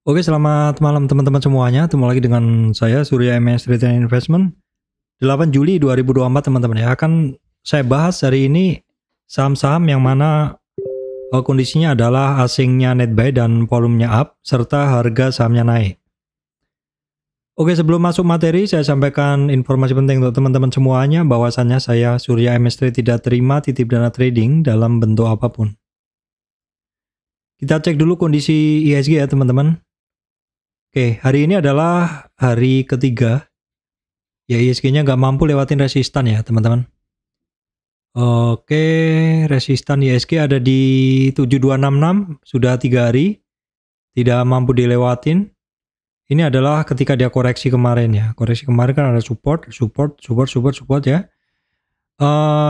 Oke, selamat malam teman-teman semuanya. Ketemu lagi dengan saya Surya MS Retail Investment. 8 Juli 2024 teman-teman ya. Akan saya bahas hari ini saham-saham yang mana kondisinya adalah asingnya net buy dan volumenya up serta harga sahamnya naik. Oke, sebelum masuk materi saya sampaikan informasi penting untuk teman-teman semuanya bahwasannya saya Surya MS Trade tidak terima titip dana trading dalam bentuk apapun. Kita cek dulu kondisi IHSG ya teman-teman. Oke, hari ini adalah hari ketiga. Ya, IHSG-nya nggak mampu lewatin resistan ya, teman-teman. Oke, resistan IHSG ada di 7266, sudah 3 hari. Tidak mampu dilewatin. Ini adalah ketika dia koreksi kemarin ya. Koreksi kemarin kan ada support ya.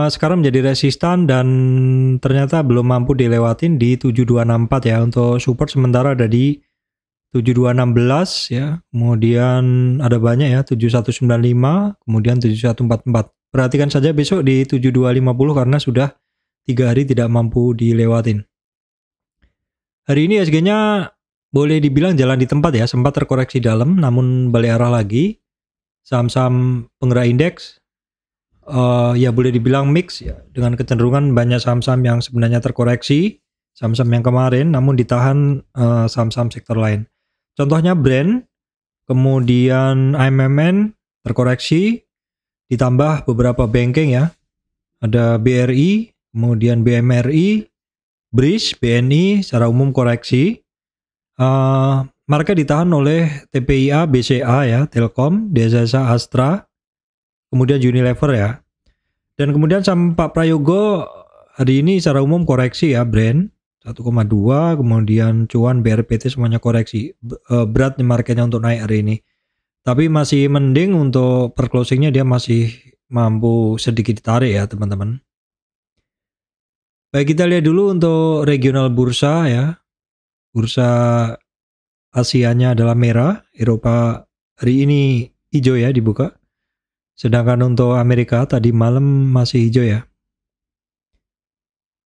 Sekarang menjadi resistan dan ternyata belum mampu dilewatin di 7264 ya. Untuk support sementara ada di 7216 ya, kemudian ada banyak ya, 7195, kemudian 7144. Perhatikan saja besok di 7250 karena sudah 3 hari tidak mampu dilewatin. Hari ini SG-nya boleh dibilang jalan di tempat ya, sempat terkoreksi dalam namun balik arah lagi. Saham-saham penggerak indeks ya boleh dibilang mix ya, dengan kecenderungan banyak saham-saham yang sebenarnya terkoreksi, saham-saham yang kemarin namun ditahan saham-saham sektor lain. Contohnya brand, kemudian AMMN terkoreksi, ditambah beberapa banking ya. Ada BRI, kemudian BMRI, BRIS, BNI secara umum koreksi. Market ditahan oleh TPIA, BCA ya, Telkom, Desasa, Astra, kemudian Unilever ya. Dan kemudian saham Pak Prayogo hari ini secara umum koreksi ya, brand 1,2, kemudian cuan BRPT semuanya koreksi. Berat nih marketnya untuk naik hari ini. Tapi masih mending untuk per closingnya dia masih mampu sedikit ditarik ya teman-teman. Baik, kita lihat dulu untuk regional bursa ya. Bursa Asianya adalah merah, Eropa hari ini hijau ya dibuka. Sedangkan untuk Amerika tadi malam masih hijau ya.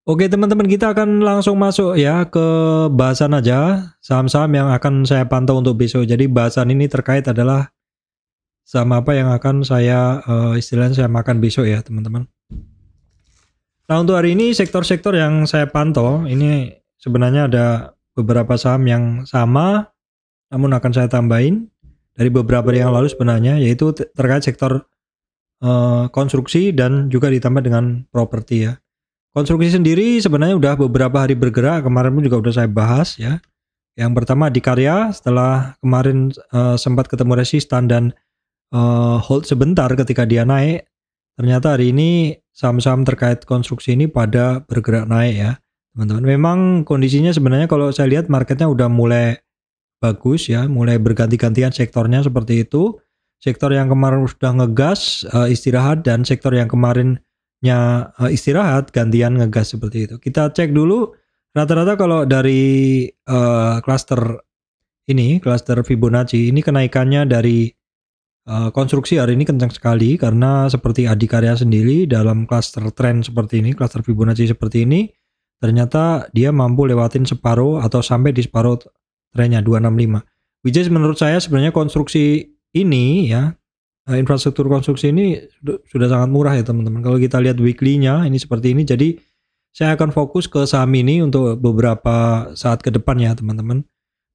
Oke teman-teman, kita akan langsung masuk ya ke bahasan aja saham-saham yang akan saya pantau untuk besok. Jadi bahasan ini terkait adalah saham apa yang akan saya istilahnya saya makan besok ya teman-teman. Nah untuk hari ini sektor-sektor yang saya pantau ini sebenarnya ada beberapa saham yang sama namun akan saya tambahin dari beberapa yang lalu sebenarnya, yaitu terkait sektor konstruksi dan juga ditambah dengan properti ya. Konstruksi sendiri sebenarnya udah beberapa hari bergerak, kemarin pun juga udah saya bahas ya. Yang pertama Adikarya setelah kemarin sempat ketemu resistan dan hold sebentar ketika dia naik, ternyata hari ini saham-saham terkait konstruksi ini pada bergerak naik ya teman-teman. Memang kondisinya sebenarnya kalau saya lihat marketnya udah mulai bagus ya, mulai berganti-gantian sektornya seperti itu. Sektor yang kemarin sudah ngegas istirahat dan sektor yang kemarin istirahat gantian ngegas seperti itu. Kita cek dulu rata-rata kalau dari cluster ini, cluster Fibonacci ini kenaikannya dari konstruksi hari ini kencang sekali karena seperti Adikarya sendiri dalam cluster trend seperti ini, cluster Fibonacci seperti ini, ternyata dia mampu lewatin separuh atau sampai di separuh trennya 265. Which is menurut saya sebenarnya konstruksi ini ya, infrastruktur konstruksi ini sudah sangat murah ya teman-teman. Kalau kita lihat weekly-nya ini seperti ini, jadi saya akan fokus ke saham ini untuk beberapa saat ke depan ya teman-teman.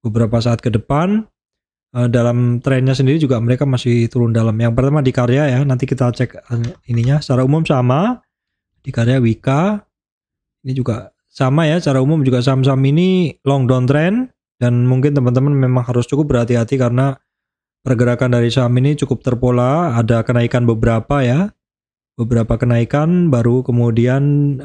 Beberapa saat ke depan dalam trennya sendiri juga mereka masih turun dalam. Yang pertama Adikarya ya, nanti kita cek ininya. Secara umum sama, Adikarya, Wika ini juga sama ya. Secara umum juga saham-saham ini long downtrend dan mungkin teman-teman memang harus cukup berhati-hati karena pergerakan dari saham ini cukup terpola, ada kenaikan beberapa ya. Beberapa kenaikan baru kemudian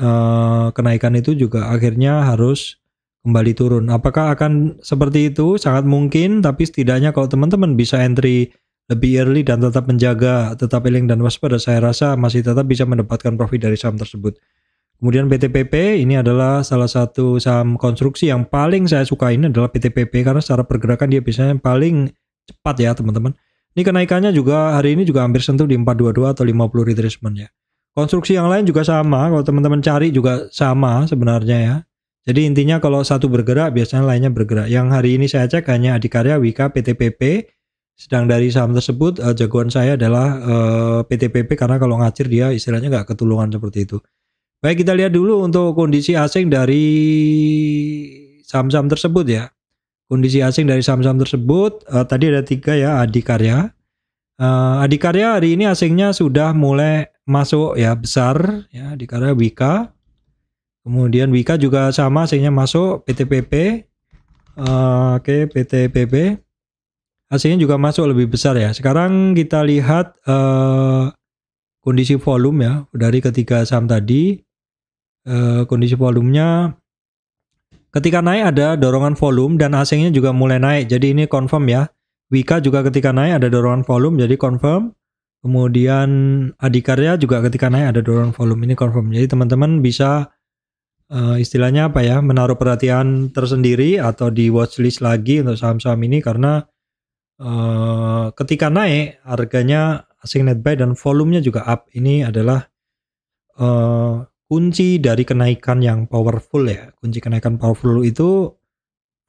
kenaikan itu juga akhirnya harus kembali turun. Apakah akan seperti itu? Sangat mungkin, tapi setidaknya kalau teman-teman bisa entry lebih early dan tetap menjaga, tetap eling dan waspada, saya rasa masih tetap bisa mendapatkan profit dari saham tersebut. Kemudian PTPP ini adalah salah satu saham konstruksi yang paling saya suka, ini adalah PTPP karena secara pergerakan dia biasanya paling cepat ya teman-teman. Ini kenaikannya juga hari ini juga hampir sentuh di 422 atau 50 retracement ya. Konstruksi yang lain juga sama, kalau teman-teman cari juga sama sebenarnya ya. Jadi intinya kalau satu bergerak biasanya lainnya bergerak. Yang hari ini saya cek hanya Adikarya, Wika, PTPP. Sedang dari saham tersebut jagoan saya adalah PTPP karena kalau ngacir dia istilahnya nggak ketulungan seperti itu. Baik, kita lihat dulu untuk kondisi asing dari saham-saham tersebut ya. Kondisi asing dari saham-saham tersebut tadi ada 3 ya, Adikarya. Adikarya hari ini asingnya sudah mulai masuk ya, besar ya, Adikarya, Wika. Kemudian Wika juga sama asingnya masuk, PTPP. Oke, PTPP. Asingnya juga masuk lebih besar ya. Sekarang kita lihat kondisi volume ya dari ketiga saham tadi. Kondisi volumenya ketika naik ada dorongan volume dan asingnya juga mulai naik. Jadi ini confirm ya. Wika juga ketika naik ada dorongan volume jadi confirm. Kemudian Adikarya juga ketika naik ada dorongan volume, ini confirm. Jadi teman-teman bisa istilahnya apa ya, menaruh perhatian tersendiri atau di watchlist lagi untuk saham-saham ini karena ketika naik harganya asing net buy dan volumenya juga up. Ini adalah kunci dari kenaikan yang powerful ya. Kunci kenaikan powerful itu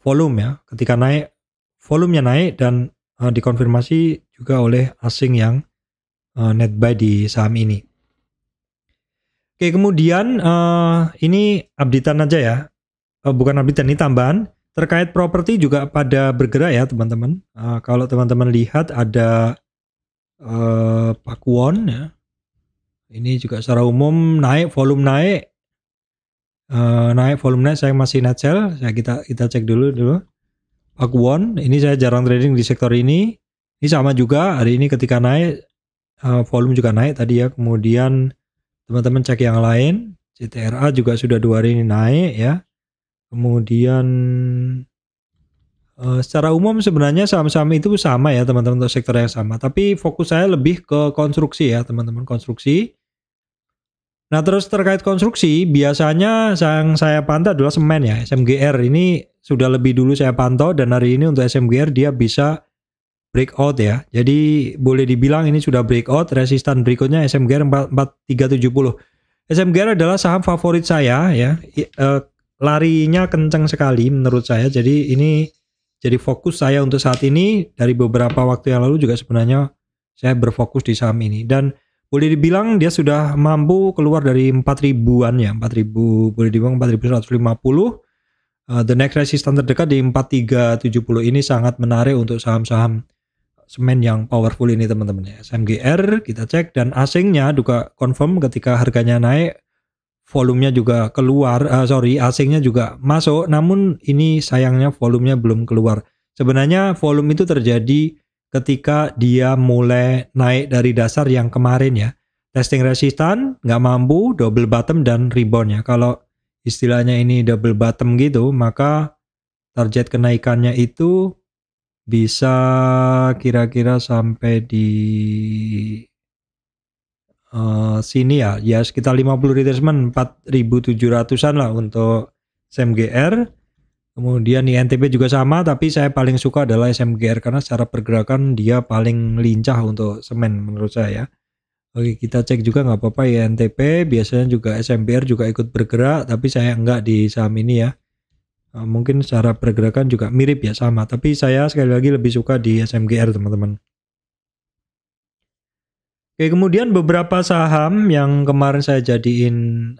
volume ya. Ketika naik volumenya naik dan dikonfirmasi juga oleh asing yang net buy di saham ini. Oke, kemudian ini updatean aja ya. Bukan updatean, ini tambahan. Terkait properti juga pada bergerak ya teman-teman. Kalau teman-teman lihat ada Pakuwon ya. Ini juga secara umum naik, volume naik. Naik, volume naik, saya masih net sell. Kita cek dulu. Pakuwon, ini saya jarang trading di sektor ini. Ini sama juga, hari ini ketika naik, volume juga naik tadi ya. Kemudian teman-teman cek yang lain, CTRA juga sudah 2 hari ini naik ya. Kemudian secara umum sebenarnya saham-saham itu sama ya teman-teman, untuk sektor yang sama. Tapi fokus saya lebih ke konstruksi ya teman-teman, konstruksi. Nah terus terkait konstruksi, biasanya yang saya pantau adalah semen ya, SMGR. Ini sudah lebih dulu saya pantau dan hari ini untuk SMGR dia bisa breakout ya. Jadi boleh dibilang ini sudah breakout, resistan berikutnya SMGR 4370. SMGR adalah saham favorit saya ya. Larinya kencang sekali menurut saya. Jadi ini jadi fokus saya untuk saat ini. Dari beberapa waktu yang lalu juga sebenarnya saya berfokus di saham ini dan boleh dibilang dia sudah mampu keluar dari 4.000-an ya, 4.000, boleh dibilang 4.150. The next resistance terdekat di 4370. Ini sangat menarik untuk saham-saham semen yang powerful ini teman-teman ya. SMGR kita cek dan asingnya juga confirm ketika harganya naik, volumenya juga keluar, asingnya juga masuk, namun ini sayangnya volumenya belum keluar. Sebenarnya volume itu terjadi ketika dia mulai naik dari dasar yang kemarin ya. Testing resistan, nggak mampu, double bottom dan rebound ya. Kalau istilahnya ini double bottom gitu, maka target kenaikannya itu bisa kira-kira sampai di sini ya sekitar 50 retracement 4.700-an lah untuk SMGR. Kemudian INTP juga sama, tapi saya paling suka adalah SMGR karena secara pergerakan dia paling lincah untuk semen menurut saya ya. Oke, kita cek juga nggak apa-apa INTP, biasanya juga SMGR juga ikut bergerak, tapi saya enggak di saham ini ya. Mungkin secara pergerakan juga mirip ya, sama, tapi saya sekali lagi lebih suka di SMGR teman-teman. Oke, kemudian beberapa saham yang kemarin saya jadiin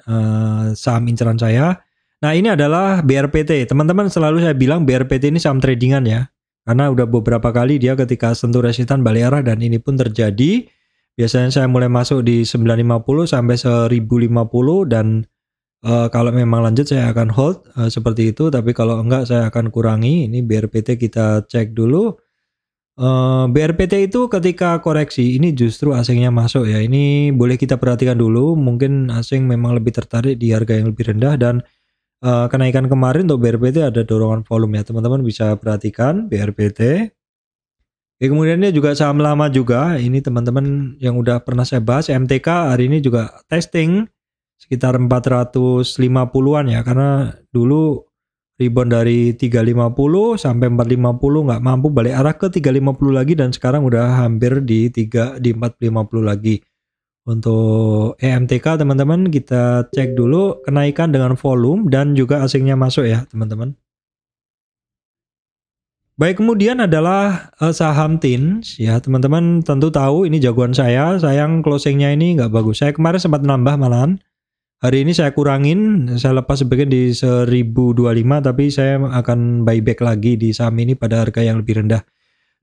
saham inceran saya. Nah ini adalah BRPT. Teman-teman selalu saya bilang BRPT ini saham tradingan ya. Karena udah beberapa kali dia ketika sentuh resistan balik arah dan ini pun terjadi. Biasanya saya mulai masuk di 950 sampai 1050 dan kalau memang lanjut saya akan hold seperti itu, tapi kalau enggak saya akan kurangi. Ini BRPT kita cek dulu. BRPT itu ketika koreksi ini justru asingnya masuk ya. Ini boleh kita perhatikan dulu. Mungkin asing memang lebih tertarik di harga yang lebih rendah dan kenaikan kemarin untuk BRPT ada dorongan volume ya. Teman-teman bisa perhatikan BRPT. Kemudian ini juga saham lama juga. Ini teman-teman yang udah pernah saya bahas, MTK hari ini juga testing sekitar 450-an ya, karena dulu rebound dari 350 sampai 450 nggak mampu, balik arah ke 350 lagi dan sekarang udah hampir di 450 lagi. Untuk EMTK teman-teman kita cek dulu kenaikan dengan volume dan juga asingnya masuk ya teman-teman. Baik, kemudian adalah saham TINS ya teman-teman, tentu tahu ini jagoan saya, sayang closingnya ini nggak bagus. Saya kemarin sempat nambah malahan, hari ini saya kurangin, saya lepas sebagian di 1025 tapi saya akan buyback lagi di saham ini pada harga yang lebih rendah.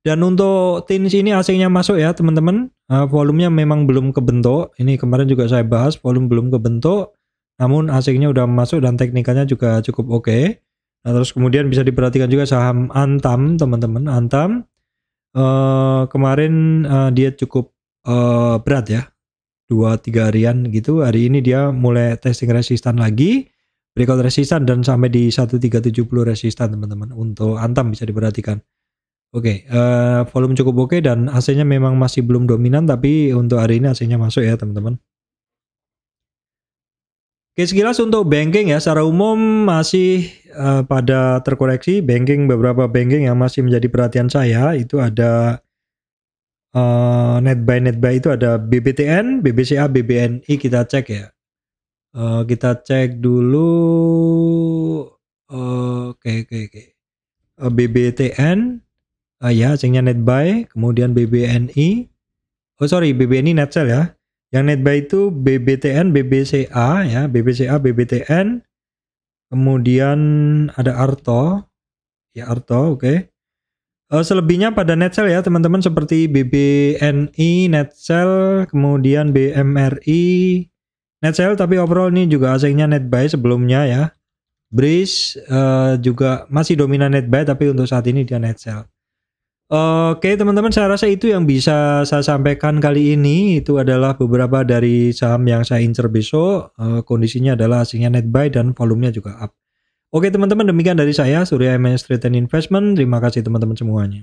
Dan untuk TINS ini asingnya masuk ya teman-teman, volumenya memang belum kebentuk, ini kemarin juga saya bahas volume belum kebentuk, namun asingnya udah masuk dan teknikalnya juga cukup oke. Nah terus kemudian bisa diperhatikan juga saham Antam teman-teman, Antam kemarin dia cukup berat ya, 2-3 harian gitu, hari ini dia mulai testing resistan lagi, breakout resistan dan sampai di 1370 resistan teman-teman, untuk Antam bisa diperhatikan. Oke, volume cukup oke dan AC-nya memang masih belum dominan, tapi untuk hari ini AC-nya masuk ya teman-teman. Oke, sekilas untuk banking ya, secara umum masih pada terkoreksi. Banking, beberapa banking yang masih menjadi perhatian saya itu ada net buy itu ada BBTN, BBCA, BBNI, kita cek ya. Kita cek dulu. Oke. BBTN. Ya, asingnya net buy, kemudian BBNI, BBNI net sell ya. Yang net buy itu BBTN, BBCA ya, BBCA, BBTN, kemudian ada Arto, ya Arto, oke. Selebihnya pada net sell ya teman-teman, seperti BBNI net sell, kemudian BMRI net sell, tapi overall ini juga asingnya net buy sebelumnya ya. Breeze juga masih dominan net buy, tapi untuk saat ini dia net sell. Oke teman-teman, saya rasa itu yang bisa saya sampaikan kali ini. Itu adalah beberapa dari saham yang saya incer besok. Kondisinya adalah asingnya net buy dan volumenya juga up. Oke teman-teman, demikian dari saya Surya MS Trade and Investment. Terima kasih teman-teman semuanya.